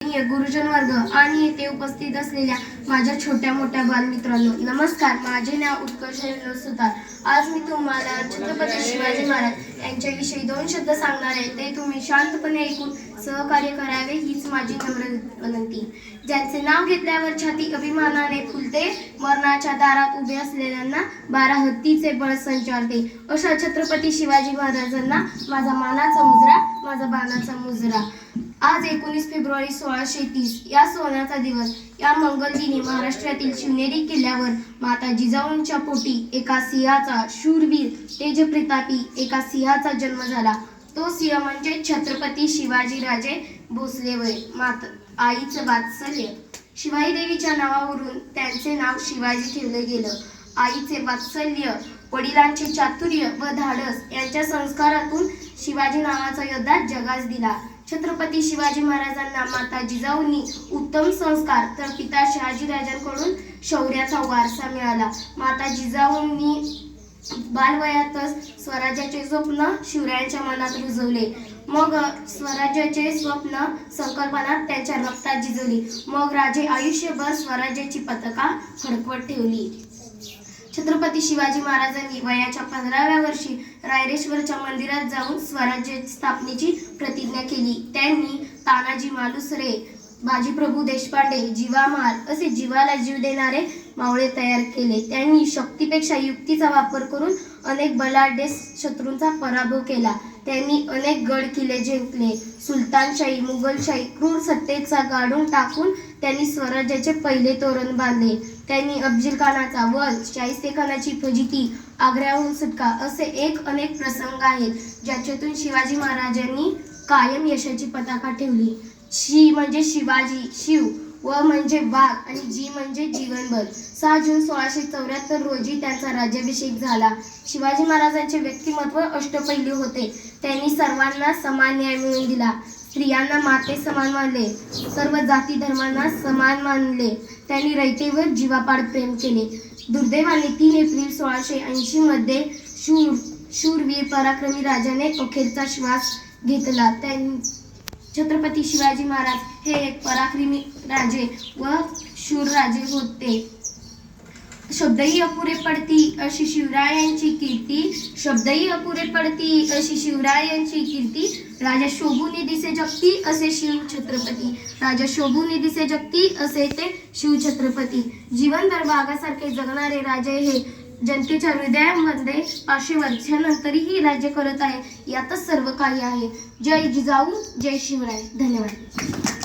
आदरणीय गुरुजन वर्ग आणि येथे उपस्थित असलेल्या माझ्या छोट्या मोठ्या बालमित्रांनो, नमस्कार. माझे नाव उत्कर्ष सुतार. आज मी तुम्हाला छत्रपती शिवाजी महाराज यांच्याविषयी 2 शब्द सांगणार आहे. ते तुम्ही शांतपणे ऐकून सहकार्य करावे हीच माझी नम्र विनंती. ज्यांचे नाव घेतल्यावर छाती अभिमानाने फुलते, मरणाच्या दारात उभे असलेल्यांना 12 हत्तीचे बळ संचारते, अशा छत्रपती शिवाजी महाराजांना माझा मानाचा मुजरा, माझा बाणाचा मुजरा. आज 19 फेब्रुवारी 1630 या सोन्याचा दिवस. या मंगलदिनी महाराष्ट्रातील शिवनेरी किल्ल्यावर माता जिजाऊंच्या पोटी एका सिंहाचा, शूरवीर तेजप्रतापी एका सिंहाचा जन्म झाला. तो सिंह म्हणजे छत्रपती शिवाजीराजे भोसले वय. आईचं वात्सल्य. शिवाई देवीच्या नावावरून त्यांचे नाव शिवाजी ठेवले गेलं. आईचे वात्सल्य, वडिलांचे चातुर्य व धाडस यांच्या संस्कारातून शिवाजी नावाचा योद्धा जगास दिला. छत्रपती शिवाजी महाराजांना माता जिजाऊंनी उत्तम संस्कार तर पिता शहाजीराजांकडून शौर्याचा वारसा मिळाला. माता जिजाऊंनी बालवयातच स्वराज्याचे स्वप्न शिवरायांच्या मनात रुजवले. मग स्वराज्याचे स्वप्न संकल्पना त्यांच्या रक्तात जिजवली. मग राजे आयुष्यभर स्वराज्याची पताका फडकवत ठेवली. छत्रपती शिवाजी महाराजांनी वयाच्या 15व्या वर्षी रायरेश्वरच्या मंदिरात जाऊन स्वराज्य स्थापनेची प्रतिज्ञा केली. त्यांनी तानाजी मालुसरे, बाजीप्रभू देशपांडे, जीवामार असे जीवाला जीव देणारे मावळे तयार केले. त्यांनी शक्तीपेक्षा युक्तीचा वापर करून अनेक बलाढ्य शत्रूंचा पराभव केला. त्यांनी अनेक गड किल्ले जिंकले. सुलतानशाही, मुघलशाही, क्रूर सत्तेचा गाडून टाकून त्यांनी स्वराज्याचे पहिले तोरण बांधले. त्यांनी अफजलखानाचा वध, शाहिस्तेखानाची फजिती, आग्र्याहून सुटका असे अनेक प्रसंग आहेत ज्याच्यातून शिवाजी महाराजांनी कायम यशाची पताका ठेवली. शी म्हणजे शिवाजी, शिव, व म्हणजे वाघ आणि जी म्हणजे जीवनभर. 6 जून 1674 रोजी त्यांचा राज्याभिषेक झाला. शिवाजी महाराजांचे व्यक्तिमत्व अष्टपैलू होते. त्यांनी सर्वांना समान न्याय मिळवून दिला. स्त्रियांना माते समान मानले, सर्व जाती धर्मांना समान मानले. त्यांनी रयतेवर जीवापाड प्रेम केले. दुर्दैवाने 3 एप्रिल 1680 मध्ये शूरवीर पराक्रमी राजाने अखेरचा श्वास घेतला. छत्रपती शिवाजी महाराज हे एक पराक्रमी राजे व शूर राजे होते. शब्दही अपुरे पडती अशी शिवरायांची कीर्ती, शब्दही अपुरे पडती अशी शिवरायांची कीर्ती. राजा शोभूने दिसे जगती असे शिव छत्रपती, राजा शोभूने दिसे जगती असे ते शिव छत्रपती. जीवनभर वाघासारखे जगणारे राजे हे जनतेच्या हृदयामध्ये 500 वर्षांनंतरही राज्य करत आहे. यातच सर्व काही आहे. जय जिजाऊ, जय शिवराय. धन्यवाद.